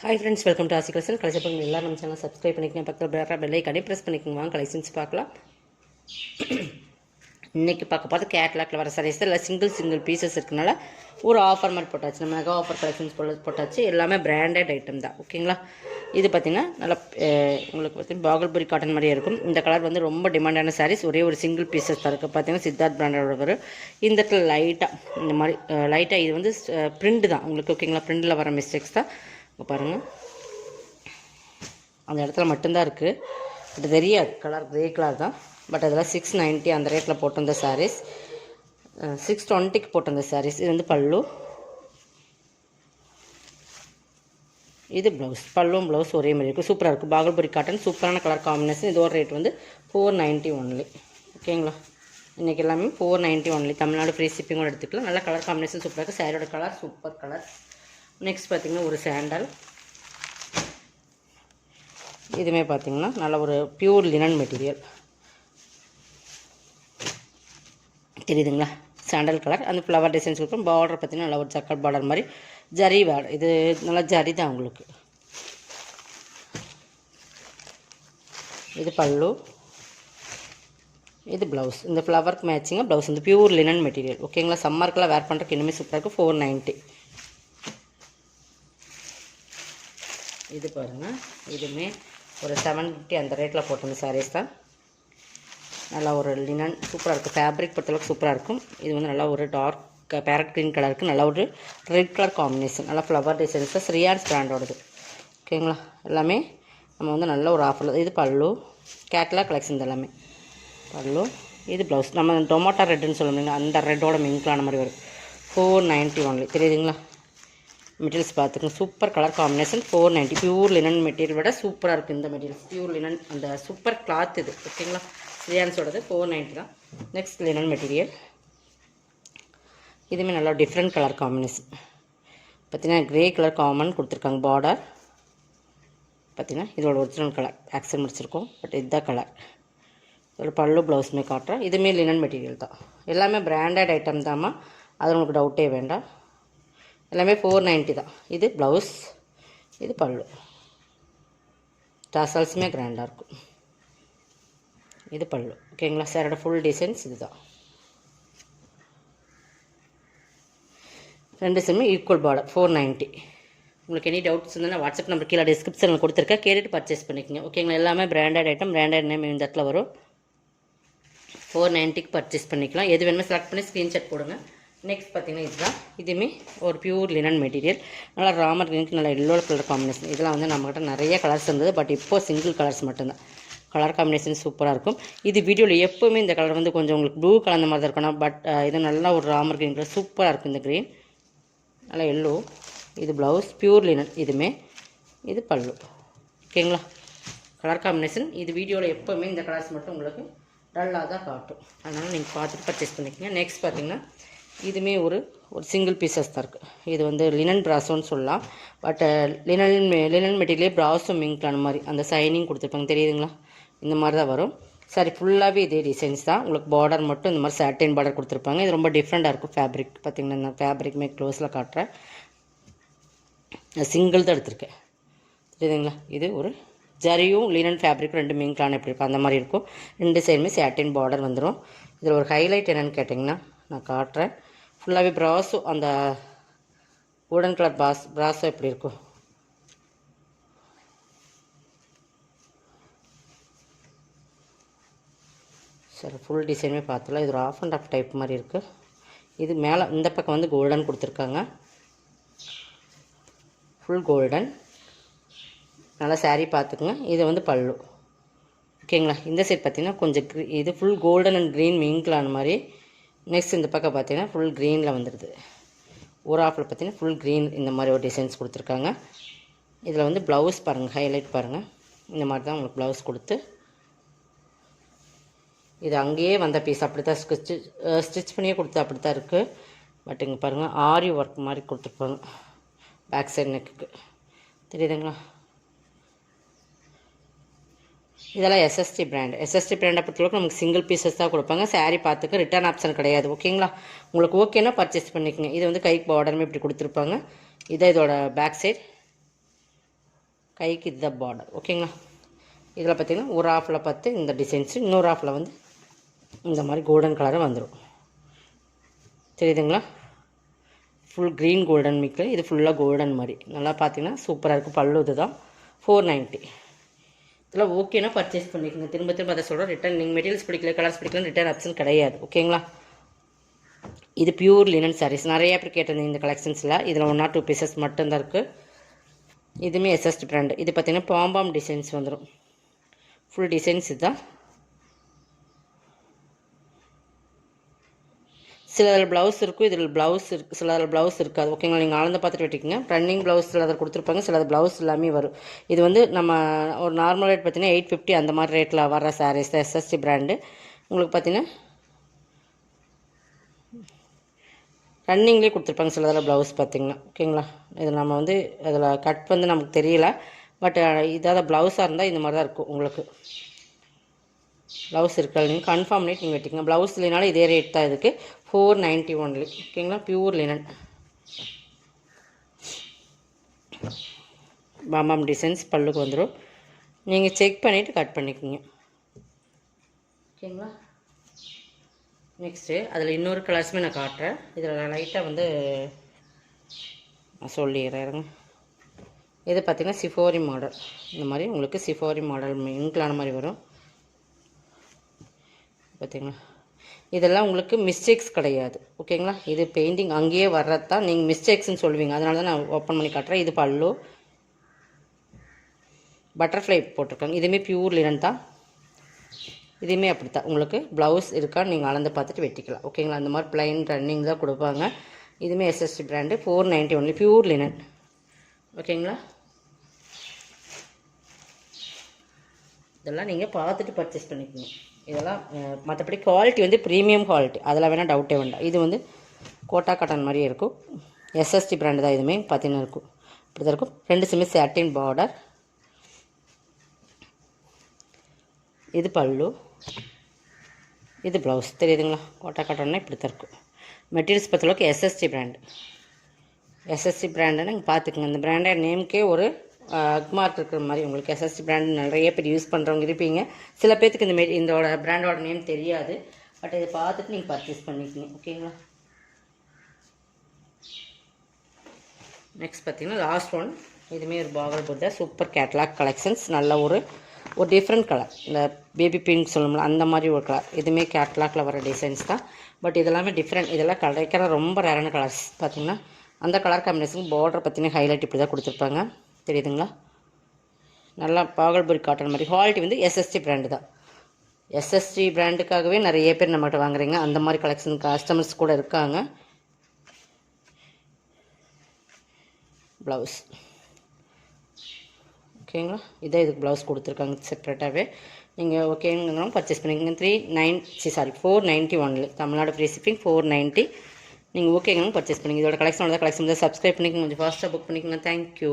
Hi friends, welcome to ஆசி collection. Collection எல்லாரும் நம்ம சேனல் சப்ஸ்கிரைப் பண்ணிக்கங்க, பக்கத்தில் பெல் ஐக்கானே ப்ரெஸ் பண்ணிக்கோங்க. வாங்க கலெக்ஷன்ஸ் பார்க்கலாம். இன்றைக்கி பார்க்க பார்த்து கேட்லாக்ல வர சாரீஸ் இல்லை சிங்கிள் பீசஸ் இருக்கனால ஒரு ஆஃபர் மாதிரி போட்டாச்சு. நம்ம மெகா ஆஃபர் கலெக்ஷன்ஸ் போட்டாச்சு. எல்லாமே பிராண்டட் ஐட்டம் தான், ஓகேங்களா. இது பார்த்திங்கன்னா நல்லா உங்களுக்கு பார்த்தீங்கன்னா பாகல்புரி காட்டன் மாதிரியே இருக்கும். இந்த கலர் வந்து ரொம்ப டிமாண்டான சாரீஸ். ஒரே ஒரு சிங்கிள் பீசஸ் தான் இருக்குது. பார்த்தீங்கன்னா சித்தார்த் பிராண்டோட வரும். இந்த இடத்துல லைட்டாக இந்த மாதிரி லைட்டாக இது வந்து பிரிண்ட் தான் உங்களுக்கு, ஓகேங்களா. பிரிண்டில் வர மிஸ்டேக்ஸ் தான். இப்போ பாருங்கள், அந்த இடத்துல மட்டும்தான் இருக்குது. பட் தெரியாது, கலர் கிரே கலர் தான். பட் அதில் 690 அந்த ரேட்டில் போட்டிருந்த சாரீஸ். 620க்கு போட்டிருந்த சாரீஸ். இது வந்து பல்லு, இது ப்ளவுஸ். பல்லும் ப்ளவுஸ் ஒரே மாதிரி இருக்குது. சூப்பராக இருக்குது. பாகல்புரி காட்டன், சூப்பரான கலர் காம்பினேஷன். இதோட ரேட் வந்து 490 ஒன்லி, ஓகேங்களா. இன்றைக்கி எல்லாமே 490 ஒன்லி. தமிழ்நாடு ஃப்ரீ ஷிப்பிங்கோடு எடுத்துக்கலாம். நல்ல கலர் காம்பினேஷன் சூப்பராக இருக்குது. சாரியோட கலர் சூப்பர் கலர். நெக்ஸ்ட் பார்த்திங்கன்னா ஒரு சாண்டல். இதுவுமே பார்த்திங்கன்னா நல்ல ஒரு பியூர் லினன் மெட்டீரியல் தெரியுதுங்களா. Sandal colour. அந்த ஃப்ளவர் டிசைன்ஸ் இருக்கும். பார்டர் பார்த்திங்கன்னா நல்ல ஒரு சக்கர் பார்டர் மாதிரி ஜரி வேர்டு. இது நல்லா ஜரி தான் உங்களுக்கு. இது பல்லு, இது ப்ளவுஸ். இந்த ஃப்ளவருக்கு மேட்சிங்காக ப்ளவுஸ். இந்த பியூர் லினன் மெட்டீரியல், ஓகேங்களா. சம்மருக்கெல்லாம் வேர் பண்ணுறதுக்கு இன்னுமே சூப்பராக இருக்குது. 490. இது பாருங்கள், இதுவுமே ஒரு 750 அந்த ரேட்டில் போட்டிருந்த சாரீஸ் தான். நல்லா ஒரு லினன் சூப்பராக இருக்குது. ஃபேப்ரிக் பொறுத்தளவுக்கு சூப்பராக இருக்கும். இது வந்து நல்லா ஒரு டார்க் பேரட் க்ரீன் கலருக்கு நல்ல ஒரு ரெட் கலர் காம்பினேஷன். நல்லா ஃப்ளவர் டிசைன்ஸில் ஸ்ரீயான்ஸ் பிராண்டோடது, ஓகேங்களா. எல்லாமே நம்ம வந்து நல்ல ஒரு ஆஃபரில். இது பல்லு, கேட்லாக் கலெக்ஷன் எல்லாமே. பல்லு, இது ப்ளவுஸ். நம்ம டொமேட்டோ ரெட்டுன்னு சொல்லுவோம், அந்த ரெட்டோட மிங்க்லான மாதிரி வரும். 490 ஒன்லி. தெரியுதுங்களா. மெட்டீரியல்ஸ் பார்த்துக்கோங்க. Super colour combination. 490. Pure linen material விட சூப்பராக இருக்குது இந்த மெட்டீரியல்ஸ். பியூர் லினன் அந்த சூப்பர் கிளாத் இது, ஓகேங்களா. ஸ்ரீயான்ஸோடது 490 தான். Next linen material. இதுவுமே நல்லா டிஃப்ரெண்ட் கலர் காம்பினேஷன். பார்த்திங்கன்னா க்ரே கலர் காமன் கொடுத்துருக்காங்க. பார்டர் பார்த்திங்கன்னா இதோட ஒரிஜினல் கலர் ஆக்சன் முடிச்சிருக்கோம். பட் இதுதான் கலர். இதோட பல்லு ப்ளவுஸுமே காட்டுறேன். இதுவுமே லினன் மெட்டீரியல் தான். எல்லாமே பிராண்டட் ஐட்டம் தாம்மா, அது உங்களுக்கு டவுட்டே வேண்டாம். எல்லாமே 490 தான். இது ப்ளவுஸ், இது பல்லு. டாசல்ஸுமே கிராண்டாக இருக்கும். இது பல்லு, ஓகேங்களா. சாரோட ஃபுல் டிசைன்ஸ் இது தான். ரெண்டு சேமே ஈக்குவல் பார்டர். 490. உங்களுக்கு எனி டவுட்ஸ் இருந்தால் வாட்ஸ்அப் நம்பர் கீழே டிஸ்கிரிப்ஷனில் கொடுத்துருக்கேன், கேட்டுட்டு பர்ச்சேஸ் பண்ணிக்கோங்க, ஓகேங்களா. எல்லாமே பிராண்டட் ஐட்டம். பிராண்டட் நேம் இந்த இடத்துல வரும். 490க்கு பர்ச்சேஸ் பண்ணிக்கலாம். எது வேணுமோ செலக்ட் பண்ணி ஸ்க்ரீன்ஷாட் போடுங்க. நெக்ஸ்ட் பார்த்திங்கன்னா இதுதான். இதுவுமே ஒரு பியூர் லினன் மெட்டீரியல். நல்லா ராமர் கிரீனுக்கு நல்லா எல்லோ கலர் காம்பினேஷன். இதெல்லாம் வந்து நம்மகிட்ட நிறைய கலர்ஸ் இருந்தது. பட் இப்போது சிங்கிள் கலர்ஸ் மட்டும்தான். கலர் காம்பினேஷன் சூப்பராக இருக்கும். இது வீடியோவில் எப்போவுமே இந்த கலர் வந்து கொஞ்சம் உங்களுக்கு ப்ளூ கலந்த மாதிரி தான் இருக்கணும். பட் இது நல்லா ஒரு ராமர் கிரீன் கலர் சூப்பராக இருக்கும். இந்த க்ரீன் நல்லா எல்லோ. இது ப்ளவுஸ், பியூர் லினன். இதுவுமே இது பல்லு, ஓகேங்களா. கலர் காம்பினேஷன் இது வீடியோவில் எப்போவுமே இந்த கலர்ஸ் மட்டும் உங்களுக்கு டல்லாக தான் காட்டும். அதனால் நீங்கள் பார்த்துட்டு பர்ச்சேஸ் பண்ணிக்கோங்க. நெக்ஸ்ட் பார்த்திங்கன்னா இதுவுமே ஒரு சிங்கிள் பீசஸ் தான் இருக்குது. இது வந்து லினன் ப்ராஸோன்னு சொல்லலாம். பட் லினன் மெட்டீரியலே ப்ராஸும் மிங்க்லான மாதிரி அந்த சைனிங் கொடுத்துருப்பாங்க, தெரியுதுங்களா. இந்த மாதிரி தான் வரும். சாரி ஃபுல்லாகவே இதே டிசைன்ஸ் தான். உங்களுக்கு பார்டர் மட்டும் இந்த மாதிரி சாட்டின் பார்டர் கொடுத்துருப்பாங்க. இது ரொம்ப டிஃப்ரெண்ட்டாக இருக்கும். ஃபேப்ரிக் பார்த்திங்கன்னா நான் ஃபேப்ரிக்மே க்ளோஸில் காட்டுறேன். சிங்கிள் தான் எடுத்திருக்கேன், தெரியுதுங்களா. இது ஒரு ஜரியும் லினன் ஃபேப்ரிக் ரெண்டு மிங்க்லான எப்படி இருக்கும் அந்த மாதிரி இருக்கும். ரெண்டு சைடுமே சாட்டின் பார்டர் வந்துடும். இதில் ஒரு ஹைலைட் என்னென்னு கேட்டிங்கன்னா நான் காட்டுறேன். ஃபுல்லாகவே ப்ராஸோ அந்த கோல்டன் கலர் ப்ராஸோ எப்படி இருக்கும். சரி, ஃபுல் டிசைனுமே பார்த்துலாம். இது ஒரு ஆஃப் அண்ட் ஆஃப் டைப் மாதிரி இருக்குது. இது மேலே இந்த பக்கம் வந்து கோல்டன் கொடுத்துருக்காங்க. Full golden. நல்லா சாரீ பார்த்துக்குங்க. இது வந்து பல்லு, ஓகேங்களா. இந்த சைட் பார்த்திங்கன்னா கொஞ்சம் இது ஃபுல் கோல்டன் அண்ட் க்ரீன் மிங்க்லான மாதிரி. நெக்ஸ்ட் இந்த பக்கம் பார்த்திங்கன்னா ஃபுல் க்ரீனில் வந்துடுது. ஒரு ஆஃபில் பார்த்திங்கன்னா ஃபுல் க்ரீன் இந்த மாதிரி ஒரு டிசைன்ஸ் கொடுத்துருக்காங்க. இதில் வந்து ப்ளவுஸ் பாருங்கள், ஹைலைட் பாருங்கள். இந்த மாதிரி தான் உங்களுக்கு ப்ளவுஸ் கொடுத்து இது அங்கேயே வந்த பீஸ் அப்படி தான் ஸ்டிச் பண்ணியே கொடுத்து அப்படி தான் இருக்குது. பட் இங்கே பாருங்கள் ஆரி ஒர்க் மாதிரி கொடுத்துருப்பாங்க பேக் சைட் நெக்குக்கு, தெரியுதுங்களா. இதெல்லாம் எஸ்எஸ்டி பிராண்டை பொறுத்தளவுக்கு நமக்கு சிங்கிள் பீசஸ் தான் கொடுப்பாங்க. சாரீ பார்த்துக்க ரிட்டர்ன் ஆப்ஷன் கிடையாது, ஓகேங்களா. உங்களுக்கு ஓகேன்னா பர்ச்சேஸ் பண்ணிக்கோங்க. இது வந்து கைக்கு பார்டருமே இப்படி கொடுத்துருப்பாங்க. இதான் இதோட பேக் சைட். கைக்கு இதுதான் பார்டர். ஓகேங்களா? இதில் பார்த்திங்கன்னா ஒரு ஆஃபில் பார்த்து இந்த டிசைன்ஸு, இன்னொரு ஆஃபில் வந்து இந்த மாதிரி கோல்டன் கலராக வந்துடும். தெரியுதுங்களா? ஃபுல் க்ரீன் கோல்டன் மிக்ஸில் இது ஃபுல்லாக கோல்டன் மாதிரி நல்லா பார்த்தீங்கன்னா சூப்பராக இருக்குது. பல்லு இது தான் 490. இதில் ஓகேனா பர்ச்சேஸ் பண்ணிக்கோங்க. திரும்ப திரும்ப அதை சொல்கிறோம், ரிட்டன் நீங்கள் மெட்டீரியல்ஸ் பிடிக்கல, கலர்ஸ் பிடிக்கல, ரிட்டன் ஆப்ஷன் கிடையாது. ஓகேங்களா? இது பியூர் லினன் சாரீஸ். நிறைய பேர் கேட்டிருந்தீங்க இந்த கலெக்ஷன்ஸில். இதில் 1 or 2 பீசஸ் மட்டும்தான் இருக்குது. இதுவுமே எஸ்எஸ்டி பிராண்டு. இது பார்த்திங்கன்னா பாம்பாம் டிசைன்ஸ் வந்துடும். ஃபுல் டிசைன்ஸ் இதுதான். சிலதில் ப்ளவுஸ் இருக்கும், இதில் ப்ளவுஸ் இருக்குது, சிலதில் ப்ளவுஸ் இருக்காது. ஓகேங்களா? நீங்கள் அளந்து பார்த்துட்டு வெட்டிக்கங்க. ரன்னிங் ப்ளவுஸ் சிலதில் கொடுத்துருப்பாங்க, சிலது ப்ளவுஸ் எல்லாமே வரும். இது வந்து நம்ம ஒரு நார்மல் ரேட் பார்த்திங்கன்னா 850 அந்த மாதிரி ரேட்டில் வர சாரீஸ் தான் எஸ்எஸ்டி பிராண்டு. உங்களுக்கு பார்த்திங்கன்னா ரன்னிங்லேயே கொடுத்துருப்பாங்க சிலதில் ப்ளவுஸ் பார்த்திங்கன்னா. ஓகேங்களா? இது நம்ம வந்து அதில் கட் வந்து நமக்கு தெரியல, பட் இதாவது ப்ளவுஸாக இருந்தால் இந்த மாதிரி தான் இருக்கும். உங்களுக்கு ப்ளவுஸ் இருக்காது, நீங்கள் கன்ஃபார்ம் பண்ணிட்டு நீங்கள் வெட்டிக்கங்க. ப்ளவுஸ் இல்லைனாலும் இதே ரேட் தான் இதுக்கு 490 ஒன்லி. ஓகேங்களா? பியூர் லினன் பாம்பாம் டிசைன்ஸ் பல்லுக்கு வந்துடும். நீங்கள் செக் பண்ணிவிட்டு கட் பண்ணிக்கோங்க. ஓகேங்களா? நெக்ஸ்ட்டு அதில் இன்னொரு கலர்ஸுமே நான் காட்டுறேன். இதில் லைட்டாக வந்து நான் சொல்லிடுறேன். இது பார்த்திங்கன்னா சிஃபோரி மாடல். இந்த மாதிரி உங்களுக்கு சிஃபோரி மாடல் இன்க்ளான மாதிரி வரும். பார்த்திங்களா? இதெல்லாம் உங்களுக்கு மிஸ்டேக்ஸ் கிடையாது. ஓகேங்களா? இது பெயிண்டிங் அங்கேயே வர்றது தான், நீங்கள் மிஸ்டேக்ஸ்ன்னு சொல்லுவீங்க. அதனால தான் நான் ஓப்பன் பண்ணி காட்டுறேன். இது பல்லு பட்டர்ஃப்ளை போட்டிருக்காங்க. இதுவுமே பியூர் லினன் தான். இதுவுமே அப்படி தான். உங்களுக்கு ப்ளவுஸ் இருக்கான்னு நீங்கள் அளந்து பார்த்துட்டு வெட்டிக்கலாம். ஓகேங்களா? அந்த மாதிரி ப்ளைன் ரன்னிங் தான் கொடுப்பாங்க. இதுவுமே SST brand 490 only. Pure linen. ஓகேங்களா? இதெல்லாம் நீங்கள் பார்த்துட்டு பர்ச்சேஸ் பண்ணிக்கணும். இதெல்லாம் மற்றபடி குவாலிட்டி வந்து ப்ரீமியம் குவாலிட்டி, அதில் வேணால் டவுட்டே வேண்டாம். இது வந்து கோட்டா காட்டன் மாதிரியே இருக்கும். எஸ்எஸ்டி பிராண்டு தான். இதுவுமே பார்த்தீங்கன்னா இருக்கும், இப்படி தான் இருக்கும். 2 சிம்மி சாட்டின் பார்டர். இது பல்லு, இது ப்ளவுஸ். தெரியுதுங்களா? கோட்டா காட்டன்னா இப்படி தான் இருக்கும். மெட்டீரியல்ஸ் பொறுத்தளவுக்கு எஸ்எஸ்டி பிராண்டு. எஸ்எஸ்சி பிராண்டுன்னு நீங்கள் பார்த்துக்குங்க. இந்த பிராண்டட் நேமுக்கே ஒரு அக்மார்க் இருக்கிற மாதிரி. உங்களுக்கு எஸ்எஸ்சி பிராண்டு நிறைய பேர் யூஸ் பண்ணுறவங்க இருப்பீங்க. சில பேர்த்துக்கு இதோட பிராண்டோட நேம் தெரியாது. பட் இதை பார்த்துட்டு நீங்கள் பர்ச்சேஸ் பண்ணிக்கோங்க. ஓகேங்களா? நெக்ஸ்ட் பார்த்தீங்கன்னா லாஸ்ட் ஒன். இதுவுமே ஒரு பாகல் புத்தா சூப்பர் கேட்லாக் கலெக்ஷன்ஸ். நல்ல ஒரு டிஃப்ரெண்ட் கலர், இந்த பேபி பிங்க் சொல்லணும்ல அந்த மாதிரி ஒரு கலர். இதுவுமே கேட்லாக்கில் வர டிசைன்ஸ் தான். பட் இதெல்லாமே டிஃப்ரெண்ட். இதெல்லாம் கிடைக்கிற ரொம்ப ரேரான கலர்ஸ். பார்த்திங்கன்னா அந்த கலர் காம்பினேஷன் பார்டர் பார்த்தீங்கன்னா ஹைலைட் இப்படி தான் கொடுத்துருப்பாங்க. தெரியுதுங்களா? நல்லா பாகல்புரி காட்டன் மாதிரி. குவாலிட்டி வந்து எஸ்எஸ்டி பிராண்டு தான். எஸ்எஸ்டி பிராண்டுக்காகவே நிறைய பேர் நம்மகிட்ட வாங்குறீங்க. அந்த மாதிரி கலெக்ஷன் கஸ்டமர்ஸ் கூட இருக்காங்க. ப்ளவுஸ் ஓகேங்களா? இதே இதுக்கு ப்ளவுஸ் கொடுத்துருக்காங்க செப்பரேட்டாகவே. நீங்கள் ஓகேங்கனாலும் பர்ச்சேஸ் பண்ணிக்கோங்க. 490 ஒன்லி. Tamil Nadu free shipping 490. நீங்கள் ஓகேங்கனாலும் பர்ச்சேஸ் பண்ணிங்க. இதோட கலெக்ஷன் கலெக்ஷன் சப்ஸ்கிரைப் பண்ணிக்கோங்க. கொஞ்சம் ஃபாஸ்ட்டாக புக் பண்ணிக்கோங்க. தேங்க்யூ.